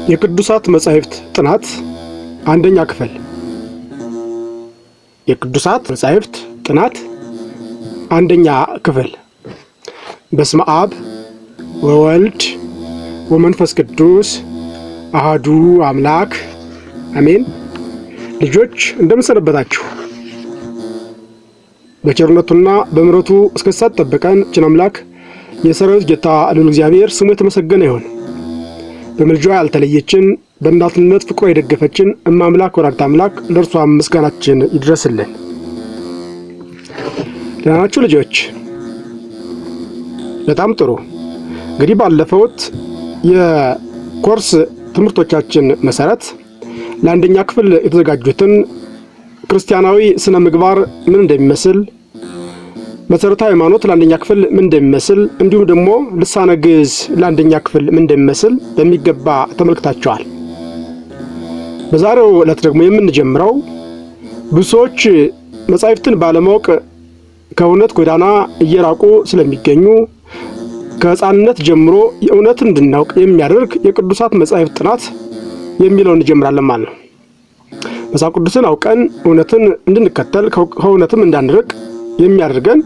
የቅዱሳት መጻሕፍት ጥናት አንደኛ ክፍል። የቅዱሳት መጻሕፍት ጥናት አንደኛ ክፍል። በስመ አብ ወወልድ ወመንፈስ ቅዱስ አሃዱ አምላክ አሜን። ልጆች እንደምን ሰነበታችሁ? በቸርነቱና በምሕረቱ እስከ ሰዓት ጠበቀን ችን አምላክ የሰራዊት ጌታ ልዑል እግዚአብሔር ስሙ የተመሰገነ ይሁን። በምልጃዋ ያልተለየችን በእናትነት ፍቅሯ የደገፈችን እማምላክ ወላዲተ አምላክ ለእርሷ ምስጋናችን ይድረስልን። ደህና ናችሁ ልጆች? በጣም ጥሩ። እንግዲህ ባለፈውት የኮርስ ትምህርቶቻችን መሰረት ለአንደኛ ክፍል የተዘጋጁትን ክርስቲያናዊ ስነ ምግባር ምን እንደሚመስል፣ መሰረታዊ ሃይማኖት ለአንደኛ ክፍል ምን እንደሚመስል፣ እንዲሁም ደግሞ ልሳነ ግዕዝ ለአንደኛ ክፍል ምን እንደሚመስል በሚገባ ተመልክታችኋል። በዛሬው ዕለት ደግሞ የምንጀምረው ብዙ ሰዎች መጻሕፍትን ባለማወቅ ከእውነት ጎዳና እየራቁ ስለሚገኙ ከሕፃንነት ጀምሮ የእውነትን እንድናውቅ የሚያደርግ የቅዱሳት መጻሕፍት ጥናት የሚለውን እንጀምራለን ማለት ነው። መጽሐፍ ቅዱስን አውቀን እውነትን እንድንከተል ከእውነትም እንዳንርቅ የሚያደርገን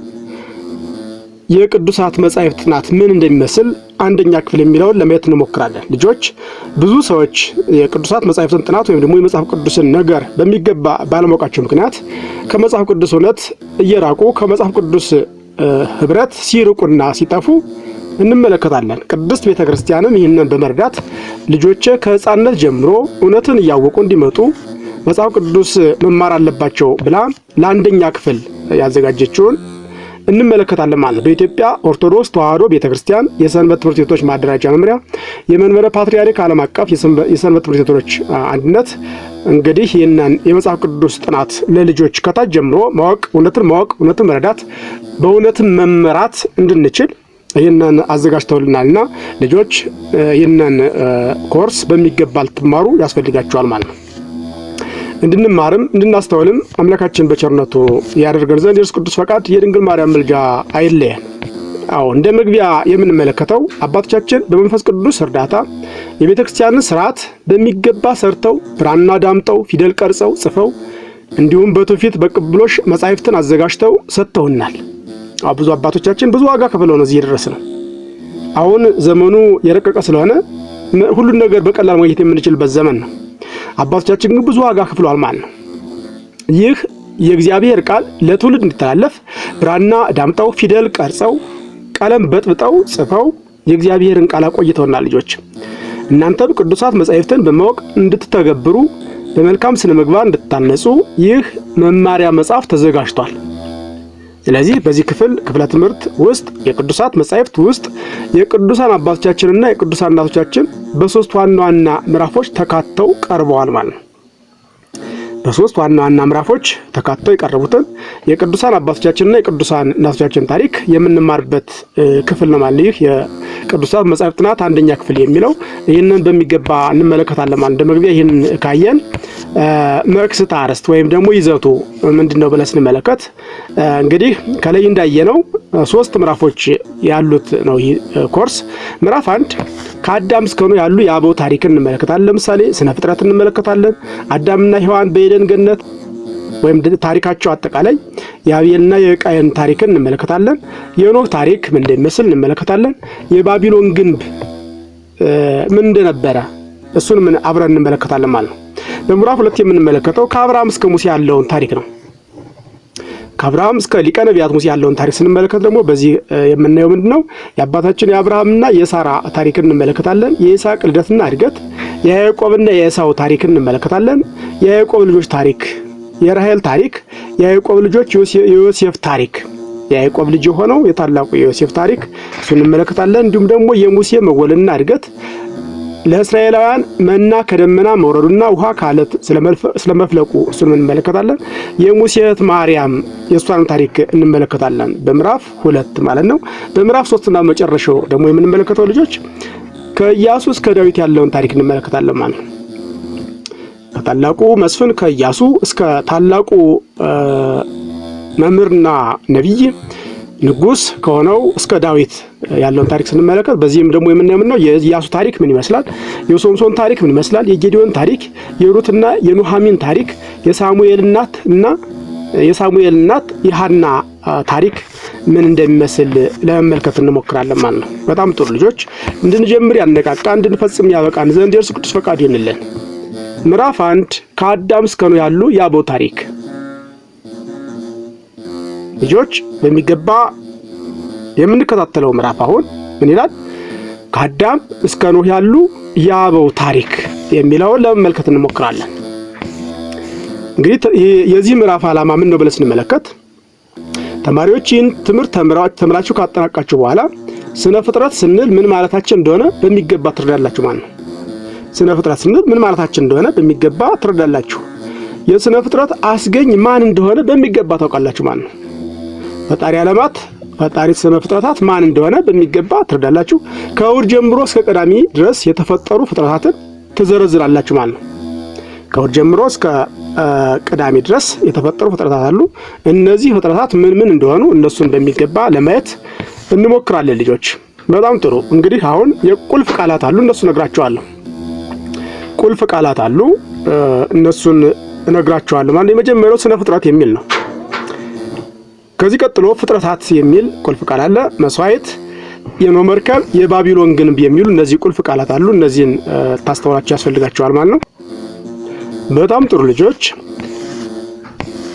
የቅዱሳት መጻሕፍት ጥናት ምን እንደሚመስል አንደኛ ክፍል የሚለውን ለማየት እንሞክራለን። ልጆች ብዙ ሰዎች የቅዱሳት መጻሕፍትን ጥናት ወይም ደግሞ የመጽሐፍ ቅዱስን ነገር በሚገባ ባለማወቃቸው ምክንያት ከመጽሐፍ ቅዱስ እውነት እየራቁ ከመጽሐፍ ቅዱስ ህብረት ሲርቁና ሲጠፉ እንመለከታለን። ቅድስት ቤተክርስቲያንም ይህንን በመረዳት ልጆቼ ከሕፃንነት ጀምሮ እውነትን እያወቁ እንዲመጡ መጽሐፍ ቅዱስ መማር አለባቸው ብላ ለአንደኛ ክፍል ያዘጋጀችውን እንመለከታለን ማለት ነው። በኢትዮጵያ ኦርቶዶክስ ተዋሕዶ ቤተክርስቲያን የሰንበት ትምህርት ቤቶች ማደራጃ መምሪያ የመንበረ ፓትርያርክ ዓለም አቀፍ የሰንበት ትምህርት ቤቶች አንድነት እንግዲህ ይህንን የመጽሐፍ ቅዱስ ጥናት ለልጆች ከታች ጀምሮ ማወቅ፣ እውነትን መረዳት፣ በእውነትን መመራት እንድንችል ይህንን አዘጋጅተውልናልና ልጆች ይህንን ኮርስ በሚገባ ልትማሩ ያስፈልጋቸዋል ማለት ነው። እንድንማርም እንድናስተውልም አምላካችን በቸርነቱ ያደርገን ዘንድ የኢየሱስ ቅዱስ ፈቃድ የድንግል ማርያም ምልጃ አይለየን። እንደ መግቢያ የምንመለከተው አባቶቻችን በመንፈስ ቅዱስ እርዳታ የቤተ ክርስቲያንን ስርዓት በሚገባ ሰርተው ብራና ዳምጠው ፊደል ቀርጸው ጽፈው እንዲሁም በትውፊት በቅብብሎሽ መጻሕፍትን አዘጋጅተው ሰጥተውናል። ብዙ አባቶቻችን ብዙ ዋጋ ከፍለው ነው እዚህ የደረስነው። አሁን ዘመኑ የረቀቀ ስለሆነ ሁሉን ነገር በቀላል ማግኘት የምንችልበት ዘመን ነው። አባቶቻችን ግን ብዙ ዋጋ ከፍለዋል ማለት ነው። ይህ የእግዚአብሔር ቃል ለትውልድ እንዲተላለፍ ብራና ዳምጠው ፊደል ቀርጸው ቀለም በጥብጠው ጽፈው የእግዚአብሔርን ቃል አቆይተውናል። ልጆች እናንተም ቅዱሳት መጻሕፍትን በማወቅ እንድትተገብሩ በመልካም ስነ ምግባር እንድትታነጹ ይህ መማሪያ መጽሐፍ ተዘጋጅቷል። ስለዚህ በዚህ ክፍለ ትምህርት ውስጥ የቅዱሳት መጻሕፍት ውስጥ የቅዱሳን አባቶቻችንና የቅዱሳን እናቶቻችን በሶስት ዋና ዋና ምዕራፎች ተካተው ቀርበዋል ማለት ነው። በሶስት ዋና ዋና ምዕራፎች ተካተው የቀረቡትን የቅዱሳን አባቶቻችንና የቅዱሳን እናቶቻችን ታሪክ የምንማርበት ክፍል ነው ማለት። ይህ የቅዱሳት መጻሕፍት ጥናት አንደኛ ክፍል የሚለው ይህንን በሚገባ እንመለከታለን ማለት። እንደመግቢያ ይህን ካየን መቅስት አርዕስት ወይም ደግሞ ይዘቱ ምንድነው ብለን ስንመለከት እንግዲህ ከላይ እንዳየነው ሶስት ምዕራፎች ያሉት ነው ይህ ኮርስ። ምዕራፍ 1 ከአዳም እስከ ኖህ ያሉ የአበው ታሪክን እንመለከታለን። ለምሳሌ ስነ ፍጥረት እንመለከታለን። አዳምና ሔዋን በኤደን ገነት ወይም ታሪካቸው አጠቃላይ የአቤልና የቃየን ታሪክን እንመለከታለን። የኖህ ታሪክ ምን እንደሚመስል እንመለከታለን። የባቢሎን ግንብ ምን እንደነበረ እሱን ምን አብረን እንመለከታለን ማለት ነው። በምዕራፍ 2 የምንመለከተው ከአብርሃም እስከ ሙሴ ያለውን ታሪክ ነው። ከአብርሃም እስከ ሊቀ ነቢያት ሙሴ ያለውን ታሪክ ስንመለከት ደግሞ በዚህ የምናየው ምንድነው? የአባታችን የአብርሃምና የሳራ ታሪክን እንመለከታለን። የይስሐቅ ልደትና እድገት፣ የያዕቆብና የኤሳው ታሪክን እንመለከታለን። የያዕቆብ ልጆች ታሪክ፣ የራሔል ታሪክ፣ የያዕቆብ ልጆች የዮሴፍ ታሪክ፣ የያዕቆብ ልጅ የሆነው የታላቁ የዮሴፍ ታሪክ እሱን እንመለከታለን። እንዲሁም ደግሞ የሙሴ መወለድና እድገት፣ ለእስራኤላውያን መና ከደመና መውረዱና ውሃ ከዓለት ስለመፍለቁ እሱን እንመለከታለን። የሙሴ እህት ማርያም የእሷን ታሪክ እንመለከታለን በምዕራፍ 2 ማለት ነው። በምዕራፍ 3 እና መጨረሻው ደግሞ የምንመለከተው ልጆች ከኢያሱ እስከ ዳዊት ያለውን ታሪክ እንመለከታለን ማለት ነው። ከታላቁ መስፍን ከኢያሱ እስከ ታላቁ መምህርና ነቢይ ንጉስ ከሆነው እስከ ዳዊት ያለውን ታሪክ ስንመለከት በዚህም ደግሞ የምናየው የኢያሱ ታሪክ ምን ይመስላል፣ የሶምሶን ታሪክ ምን ይመስላል፣ የጌዲዮን ታሪክ፣ የሩትና የኑሃሚን ታሪክ፣ የሳሙኤል እናት የሐና ታሪክ ምን እንደሚመስል ለመመልከት እንሞክራለን ማለት ነው። በጣም ጥሩ ልጆች፣ እንድንጀምር ያነቃቃ እንድንፈጽም ያበቃን ዘንድ የእርሱ ቅዱስ ፈቃድ ይሁንልን። ምዕራፍ 1 ከአዳም እስከ ኖህ ያሉ የአበው ታሪክ። ልጆች በሚገባ የምንከታተለው ምዕራፍ አሁን ምን ይላል? ከአዳም እስከ ኖህ ያሉ የአበው ታሪክ የሚለውን ለመመልከት እንሞክራለን። እንግዲህ የዚህ ምዕራፍ ዓላማ ምን ነው ብለን ስንመለከት ተማሪዎች ይህን ትምህርት ተምራችሁ ካጠናቀቃችሁ በኋላ ስነ ፍጥረት ስንል ምን ማለታችን እንደሆነ በሚገባ ትረዳላችሁ ማለት ነው። ስነ ፍጥረት ስንል ምን ማለታችን እንደሆነ በሚገባ ትረዳላችሁ። የስነ ፍጥረት አስገኝ ማን እንደሆነ በሚገባ ታውቃላችሁ ማለት ነው። ፈጣሪ ዓለማት ፈጣሪ ስነ ፍጥረታት ማን እንደሆነ በሚገባ ትረዳላችሁ። ከእሑድ ጀምሮ እስከ ቅዳሜ ድረስ የተፈጠሩ ፍጥረታትን ትዘረዝራላችሁ ማለት ነው። ከእሑድ ጀምሮ እስከ ቅዳሜ ድረስ የተፈጠሩ ፍጥረታት አሉ። እነዚህ ፍጥረታት ምን እንደሆኑ እነሱን በሚገባ ለማየት እንሞክራለን ልጆች። በጣም ጥሩ። እንግዲህ አሁን የቁልፍ ቃላት አሉ፣ እነሱ እነግራችኋለሁ። ቁልፍ ቃላት አሉ፣ እነሱን እነግራችኋለሁ። ማለት የመጀመሪያው ስነ ፍጥረት የሚል ነው። ከዚህ ቀጥሎ ፍጥረታት የሚል ቁልፍ ቃል አለ። መስዋዕት፣ የኖህ መርከብ፣ የባቢሎን ግንብ የሚሉ እነዚህ ቁልፍ ቃላት አሉ። እነዚህን ታስተውላችሁ ያስፈልጋችኋል ማለት ነው። በጣም ጥሩ ልጆች፣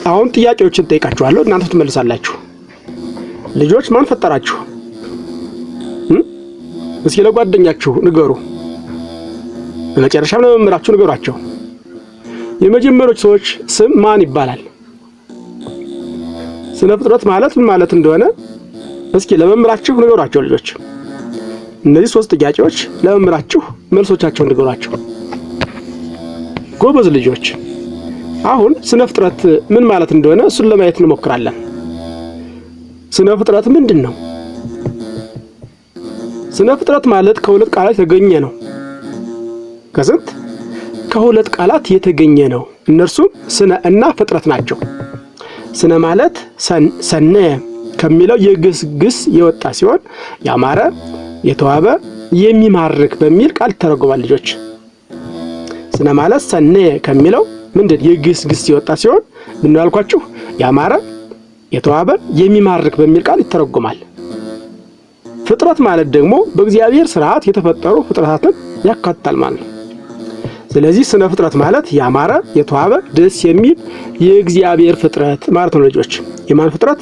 አሁን ጥያቄዎችን ጠይቃችኋለሁ፣ እናንተ ትመልሳላችሁ። ልጆች ማን ፈጠራችሁ? እስኪ ለጓደኛችሁ ንገሩ፣ በመጨረሻም ለመምህራችሁ ንገሯቸው። የመጀመሪያዎቹ ሰዎች ስም ማን ይባላል? ስነ ፍጥረት ማለት ምን ማለት እንደሆነ እስኪ ለመምህራችሁ ንገሯቸው ልጆች። እነዚህ 3 ጥያቄዎች ለመምህራችሁ መልሶቻቸውን ንገሯቸው። ጎበዝ ልጆች፣ አሁን ስነ ፍጥረት ምን ማለት እንደሆነ እሱን ለማየት እንሞክራለን። ስነ ፍጥረት ምንድን ነው? ስነ ፍጥረት ማለት ከሁለት ቃላት የተገኘ ነው። ከስንት? ከሁለት ቃላት የተገኘ ነው። እነርሱም ስነ እና ፍጥረት ናቸው። ስነ ማለት ሰነ ከሚለው የግስ ግስ የወጣ ሲሆን ያማረ፣ የተዋበ፣ የሚማርክ በሚል ቃል ይተረጎማል ልጆች። ስነ ማለት ሰነ ከሚለው ምንድን የግስ ግስ የወጣ ሲሆን ምን ያልኳችሁ? ያማረ፣ የተዋበ፣ የሚማርክ በሚል ቃል ይተረጎማል። ፍጥረት ማለት ደግሞ በእግዚአብሔር ስርዓት የተፈጠሩ ፍጥረታትን ያካትታል ማለት ነው። ስለዚህ ስነ ፍጥረት ማለት ያማረ፣ የተዋበ፣ ደስ የሚል የእግዚአብሔር ፍጥረት ማለት ነው ልጆች። የማን ፍጥረት?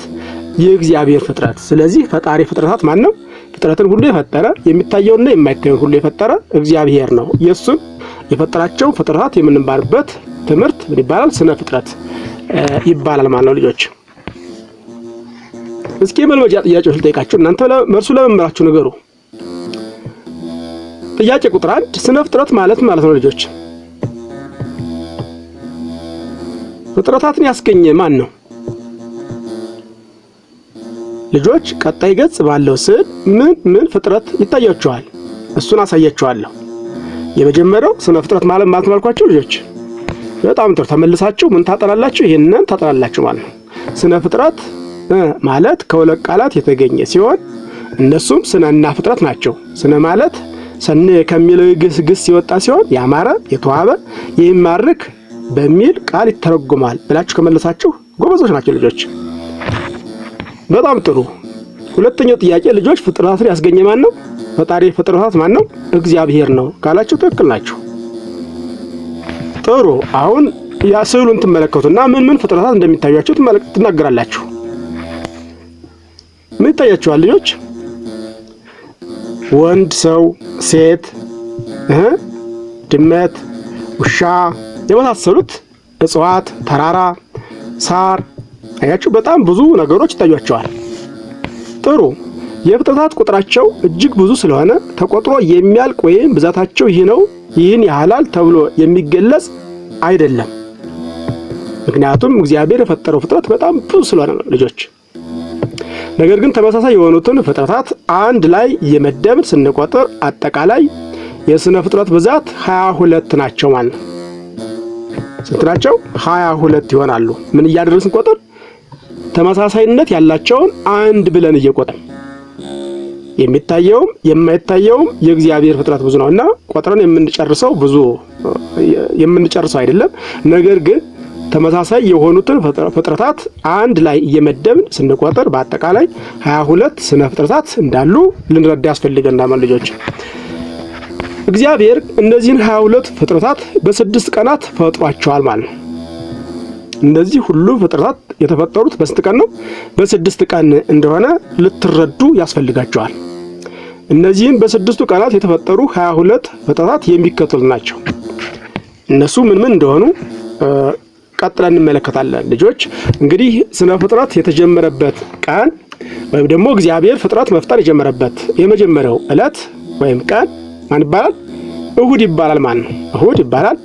የእግዚአብሔር ፍጥረት። ስለዚህ ፈጣሪ ፍጥረታት ማን ነው? ፍጥረትን ሁሉ የፈጠረ የሚታየውና የማይታየውን ሁሉ የፈጠረ እግዚአብሔር ነው። የሱን የፈጠራቸው ፍጥረታት የምንማርበት ትምህርት ምን ይባላል? ስነ ፍጥረት ይባላል ማለት ነው ልጆች። እስኪ መልመጃ ጥያቄዎች ልጠይቃችሁ፣ እናንተ መልሱ ለመምህራችሁ ንገሩ። ጥያቄ ቁጥር 1 ስነ ፍጥረት ማለት ነው ልጆች? ፍጥረታትን ያስገኘ ማን ነው? ልጆች ቀጣይ ገጽ ባለው ስዕል ምን ፍጥረት ይታያችኋል? እሱን አሳያችኋለሁ። የመጀመሪያው ስነ ፍጥረት ማለት ማልኳችሁ ልጆች። በጣም ጥሩ። ተመልሳችሁ ምን ታጠናላችሁ? ይሄንን ታጠናላችሁ ማለት ነው። ስነ ፍጥረት ማለት ከሁለት ቃላት የተገኘ ሲሆን እነሱም ስነ እና ፍጥረት ናቸው። ስነ ማለት ሰነ ከሚለው የግስ ግስ የወጣ ሲሆን ያማረ፣ የተዋበ፣ የሚማርክ በሚል ቃል ይተረጎማል ብላችሁ ከመለሳችሁ ጎበዞች ናቸው ልጆች። በጣም ጥሩ። ሁለተኛው ጥያቄ ልጆች ፍጥረታትን ያስገኘ ማን ነው? ፈጣሪ ፍጥረታት ማን ነው? እግዚአብሔር ነው ካላችሁ ትክክል ናችሁ። ጥሩ። አሁን ያ ስዕሉን ትመለከቱና ምን ፍጥረታት እንደሚታያችሁ ትናገራላችሁ። ምን ይታያችኋል ልጆች? ወንድ፣ ሰው፣ ሴት፣ ድመት፣ ውሻ የመሳሰሉት እጽዋት፣ ተራራ፣ ሳር አያችሁ፣ በጣም ብዙ ነገሮች ይታያቸዋል። ጥሩ። የፍጥረታት ቁጥራቸው እጅግ ብዙ ስለሆነ ተቆጥሮ የሚያልቅ ወይም ብዛታቸው ይህን ያህላል ተብሎ የሚገለጽ አይደለም። ምክንያቱም እግዚአብሔር የፈጠረው ፍጥረት በጣም ብዙ ስለሆነ ነው ልጆች። ነገር ግን ተመሳሳይ የሆኑትን ፍጥረታት አንድ ላይ የመደብን ስንቆጥር አጠቃላይ የስነ ፍጥረት ብዛት 22 ናቸው ማለት ነው። ስንት ናቸው? 22 ይሆናሉ። ምን እያደረግን ስንቆጥር? ተመሳሳይነት ያላቸውን አንድ ብለን እየቆጠርን የሚታየውም የማይታየውም የእግዚአብሔር ፍጥረት ብዙ ነውና ቆጥረን የምንጨርሰው አይደለም። ነገር ግን ተመሳሳይ የሆኑትን ፍጥረታት አንድ ላይ እየመደብን ስንቆጥር በአጠቃላይ 22 ስነ ፍጥረታት እንዳሉ ልንረዳ ያስፈልገናል ልጆች። እግዚአብሔር እነዚህን 22 ፍጥረታት በ6 ቀናት ፈጥሯቸዋል ማለት ነው። እነዚህ ሁሉ ፍጥረታት የተፈጠሩት በስንት ቀን ነው? በ6 ቀን እንደሆነ ልትረዱ ያስፈልጋቸዋል። እነዚህን በ6ቱ ቀናት የተፈጠሩ 22 ፍጥረታት የሚከተሉ ናቸው። እነሱ ምን እንደሆኑ ቀጥለን እንመለከታለን ልጆች። እንግዲህ ስነ ፍጥረት የተጀመረበት ቀን ወይም ደግሞ እግዚአብሔር ፍጥረት መፍጠር የጀመረበት የመጀመሪያው ዕለት ወይም ቀን ማን ይባላል? እሁድ ይባላል ማለት ነው። እሁድ ይባላል።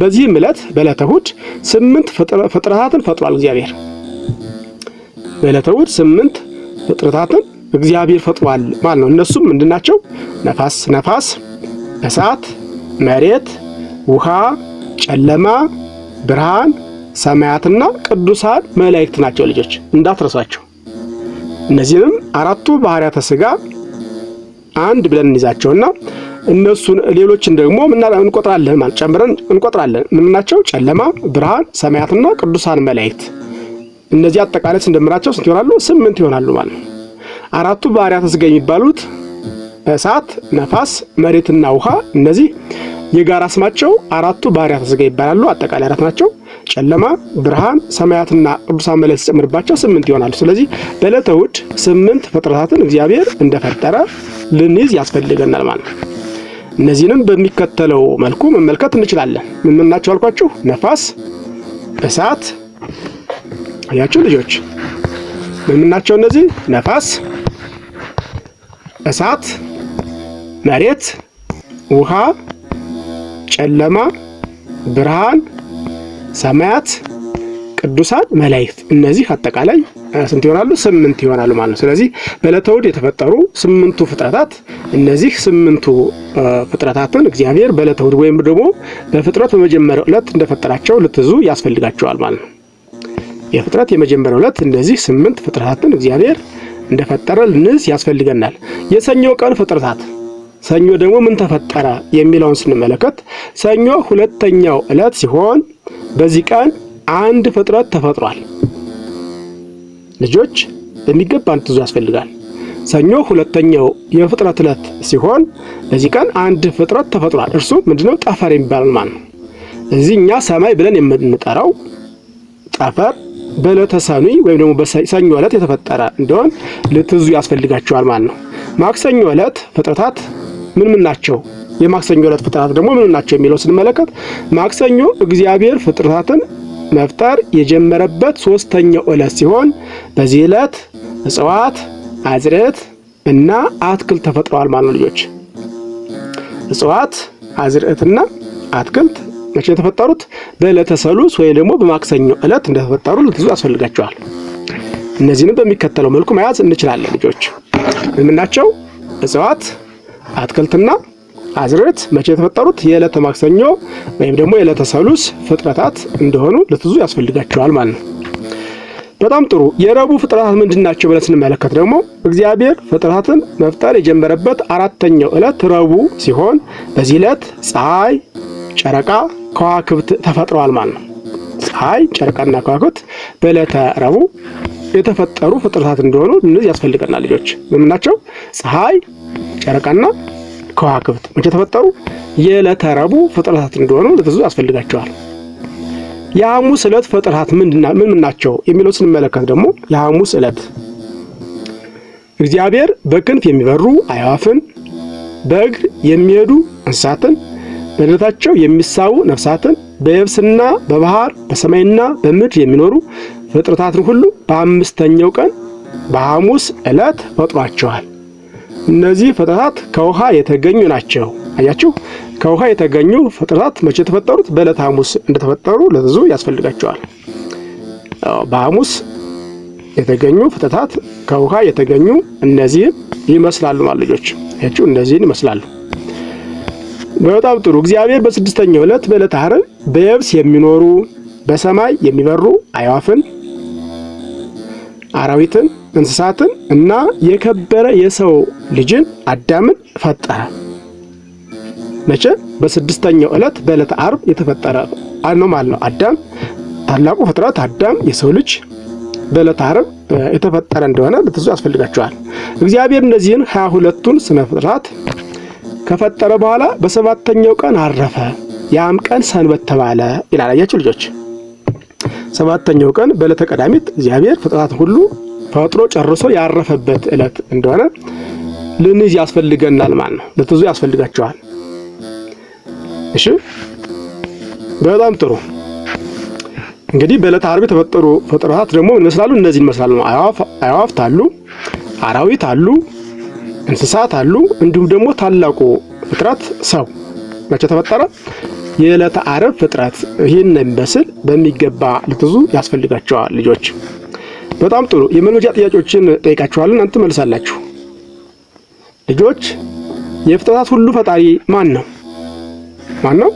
በዚህም ዕለት በዕለተ እሁድ 8 ፍጥረታትን ፈጥሯል እግዚአብሔር። በዕለተ እሁድ 8 ፍጥረታትን እግዚአብሔር ፈጥሯል ማለት ነው። እነሱም ምንድናቸው? ነፋስ፣ እሳት፣ መሬት፣ ውሃ፣ ጨለማ፣ ብርሃን፣ ሰማያትና ቅዱሳን መላእክት ናቸው ልጆች፣ እንዳትረሷቸው። እነዚህንም አራቱ ባህሪያተ ሥጋ አንድ ብለን እንይዛቸውና እነሱን ሌሎችን ደግሞ እንቆጥራለን ማለት ጨምረን እንቆጥራለን። ምን ናቸው? ጨለማ፣ ብርሃን፣ ሰማያትና ቅዱሳን መላእክት። እነዚህ አጠቃላይ ስንደምራቸው ስንት ይሆናሉ? 8 ይሆናሉ ማለት ነው። አራቱ ባህሪያተ ሥጋ የሚባሉት እሳት፣ ነፋስ፣ መሬትና ውሃ፣ እነዚህ የጋራ ስማቸው አራቱ ባህሪያተ ሥጋ ይባላሉ። አጠቃላይ 4 ናቸው። ጨለማ፣ ብርሃን፣ ሰማያትና ቅዱሳን መላእክት ሲጨምርባቸው 8 ይሆናሉ። ስለዚህ በዕለተ እሁድ 8 ፍጥረታትን እግዚአብሔር እንደፈጠረ ልንይዝ ያስፈልገናል ማለት ነው። እነዚህንም በሚከተለው መልኩ መመልከት እንችላለን። ምን ናቸው አልኳችሁ? ነፋስ፣ እሳት። አያችሁ ልጆች ምን ናቸው እነዚህ? ነፋስ፣ እሳት፣ መሬት፣ ውሃ፣ ጨለማ፣ ብርሃን፣ ሰማያት፣ ቅዱሳን መላእክት። እነዚህ አጠቃላይ ስንት ይሆናሉ? 8 ይሆናሉ ማለት ነው። ስለዚህ በዕለተ እሁድ የተፈጠሩ 8ቱ ፍጥረታት እነዚህ 8ቱ ፍጥረታትን እግዚአብሔር በዕለተ እሁድ ወይም ደግሞ በፍጥረት በመጀመሪያው ዕለት እንደፈጠራቸው ልትዙ ያስፈልጋቸዋል ማለት ነው። የፍጥረት የመጀመሪያው ዕለት እነዚህ 8 ፍጥረታትን እግዚአብሔር እንደፈጠረ ልንይዝ ያስፈልገናል። የሰኞ ቀን ፍጥረታት ሰኞ ደግሞ ምን ተፈጠረ የሚለውን ስንመለከት ሰኞ ሁለተኛው ዕለት ሲሆን በዚህ ቀን አንድ ፍጥረት ተፈጥሯል። ልጆች በሚገባ እንድትይዙ ያስፈልጋል። ሰኞ ሁለተኛው የፍጥረት ዕለት ሲሆን በዚህ ቀን አንድ ፍጥረት ተፈጥሯል። እርሱ ምንድነው? ጠፈር የሚባለው ማለት ነው። እዚህ እኛ ሰማይ ብለን የምንጠራው ጠፈር በዕለተ ሰኑይ ወይም ደግሞ በሰኞ ዕለት የተፈጠረ እንደሆነ ልትይዙ ያስፈልጋቸዋል ማለት ነው። ማክሰኞ ዕለት ፍጥረታት ምን ናቸው? የማክሰኞ ዕለት ፍጥረታት ደግሞ ምን ናቸው የሚለው ስንመለከት ማክሰኞ እግዚአብሔር ፍጥረታትን መፍጠር የጀመረበት 3ኛው ዕለት ሲሆን በዚህ ዕለት እጽዋት፣ አዝርዕት እና አትክልት ተፈጥረዋል ማለት ነው ልጆች። እጽዋት፣ አዝርዕትና አትክልት መቼ የተፈጠሩት? በዕለተ ሰሉስ ወይ ደግሞ በማክሰኞ ዕለት እንደተፈጠሩ ልትይዙ ያስፈልጋቸዋል። እነዚህንም በሚከተለው መልኩ መያዝ እንችላለን ልጆች። ምን ናቸው? እጽዋት፣ አትክልትና አዝርዕት መቼ የተፈጠሩት? የዕለተ ማክሰኞ ወይም ደግሞ የዕለተ ሰሉስ ፍጥረታት እንደሆኑ ልትይዙ ያስፈልጋቸዋል ማለት ነው። በጣም ጥሩ። የረቡዕ ፍጥረታት ምንድናቸው ብለን ስንመለከት ደግሞ እግዚአብሔር ፍጥረታትን መፍጠር የጀመረበት 4ኛው ዕለት ረቡዕ ሲሆን በዚህ ዕለት ፀሐይ፣ ጨረቃ፣ ከዋክብት ተፈጥረዋል ማለት ነው። ፀሐይ፣ ጨረቃና ከዋክብት በዕለተ ረቡዕ የተፈጠሩ ፍጥረታት እንደሆኑ ልንይዝ ያስፈልገናል ልጆች። ምን ናቸው? ፀሐይ፣ ጨረቃና ከዋክብት መቼ ተፈጠሩ? የዕለተ ረቡዕ ፍጥረታት እንደሆኑ ልትይዙ ያስፈልጋቸዋል። የሐሙስ ዕለት ፍጥረታት ምን ናቸው የሚለው ስንመለከት ደግሞ የሐሙስ ዕለት እግዚአብሔር በክንፍ የሚበሩ አዕዋፍን፣ በእግር የሚሄዱ እንስሳትን፣ በደረታቸው የሚሳቡ ነፍሳትን፣ በየብስና በባህር በሰማይና በምድር የሚኖሩ ፍጥረታትን ሁሉ በ5ኛው ቀን በሐሙስ ዕለት ፈጥሯቸዋል። እነዚህ ፍጥረታት ከውሃ የተገኙ ናቸው። አያችሁ፣ ከውሃ የተገኙ ፍጥረታት መቼ የተፈጠሩት? በዕለተ ሐሙስ እንደተፈጠሩ ልትይዙ ያስፈልጋቸዋል። በሐሙስ የተገኙ ፍጥረታት ከውሃ የተገኙ እነዚህን ይመስላሉ ማለት ልጆች። አያችሁ፣ እነዚህን ይመስላሉ። በጣም ጥሩ። እግዚአብሔር በ6ኛው ዕለት በዕለተ ዓርብ በየብስ የሚኖሩ በሰማይ የሚበሩ አዕዋፍን፣ አራዊትን፣ እንስሳትን እና የከበረ የሰው ልጅን አዳምን ፈጠረ። መቼ? በስድስተኛው ዕለት በዕለተ ዓርብ የተፈጠረ ነው ማለት ነው። አዳም ታላቁ ፍጥረት አዳም የሰው ልጅ በዕለተ ዓርብ የተፈጠረ እንደሆነ ልትይዙ ያስፈልጋቸዋል። እግዚአብሔር እነዚህን 22ቱን ስነ ፍጥረት ከፈጠረ በኋላ በሰባተኛው ቀን አረፈ፣ ያም ቀን ሰንበት ተባለ ይላል። አያችሁ ልጆች፣ ሰባተኛው ቀን በዕለተ ቀዳሚት እግዚአብሔር ፍጥረታትን ሁሉ ፈጥሮ ጨርሶ ያረፈበት ዕለት እንደሆነ ልንይዝ ያስፈልገናል ማለት ነው። ልትይዙ ያስፈልጋቸዋል። እሺ፣ በጣም ጥሩ። እንግዲህ በዕለተ ዓርብ የተፈጠሩ ፍጥረታት ደግሞ ምን ይመስላሉ? እነዚህን ይመስላሉ። አዕዋፍት አሉ፣ አራዊት አሉ፣ እንስሳት አሉ፣ እንዲሁም ደግሞ ታላቁ ፍጥረት ሰው መቼ ተፈጠረ? የዕለተ ዓርብ ፍጥረት ይህን የሚመስል በሚገባ ልትይዙ ያስፈልጋቸዋል ልጆች። በጣም ጥሩ። የመልመጃ ጥያቄዎችን ጠይቃችኋለን፣ እናንተ መልሳላችሁ። ልጆች የፍጥረታት ሁሉ ፈጣሪ ማን ነው? ማን ነው?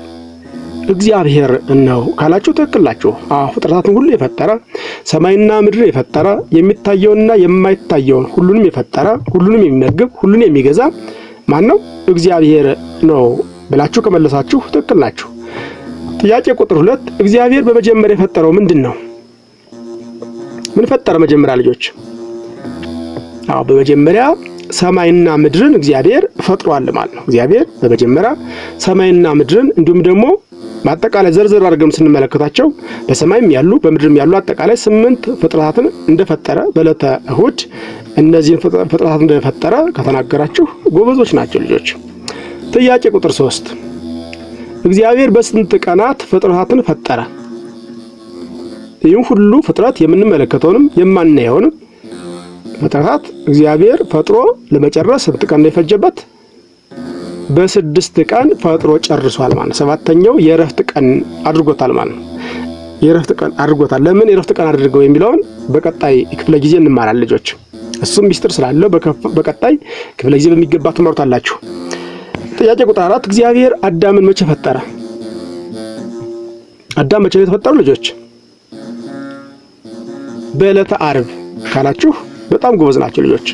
እግዚአብሔር ነው ካላችሁ ትክክል ናችሁ። ፍጥረታትን ሁሉ የፈጠረ ሰማይና ምድር የፈጠረ የሚታየውና የማይታየውን ሁሉንም የፈጠረ ሁሉንም የሚመግብ ሁሉንም የሚገዛ ማን ነው? እግዚአብሔር ነው ብላችሁ ከመለሳችሁ ትክክል ናችሁ። ጥያቄ ቁጥር 2 እግዚአብሔር በመጀመሪያ የፈጠረው ምንድን ነው? ምን ፈጠረ መጀመሪያ ልጆች? በመጀመሪያ ሰማይና ምድርን እግዚአብሔር ፈጥሯል ማለት ነው። እግዚአብሔር በመጀመሪያ ሰማይና ምድርን እንዲሁም ደግሞ በአጠቃላይ ዘርዘር አድርገን ስንመለከታቸው በሰማይም ያሉ በምድርም ያሉ አጠቃላይ 8 ፍጥረታትን እንደፈጠረ በዕለተ እሁድ እነዚህን ፍጥረታት እንደፈጠረ ከተናገራችሁ ጎበዞች ናቸው ልጆች። ጥያቄ ቁጥር 3 እግዚአብሔር በስንት ቀናት ፍጥረታትን ፈጠረ? ይህን ሁሉ ፍጥረት የምንመለከተውንም የማናየውንም ፍጥረታት እግዚአብሔር ፈጥሮ ለመጨረስ ስንት ቀን ነው የፈጀበት? በ6 ቀን ፈጥሮ ጨርሷል ማለት ነው። ሰባተኛው የእረፍት ቀን አድርጎታል ማለት ነው። የእረፍት ቀን አድርጎታል። ለምን የእረፍት ቀን አድርገው የሚለውን በቀጣይ ክፍለ ጊዜ እንማራለን ልጆች። እሱም ሚስጥር ስላለው በቀጣይ ክፍለ ጊዜ በሚገባ ትማሩታላችሁ። ጥያቄ ቁጥር 4 እግዚአብሔር አዳምን መቼ ፈጠረ? አዳም መቼ ነው የተፈጠረው ልጆች? በዕለተ ዓርብ ካላችሁ በጣም ጎበዝ ናቸው ልጆች።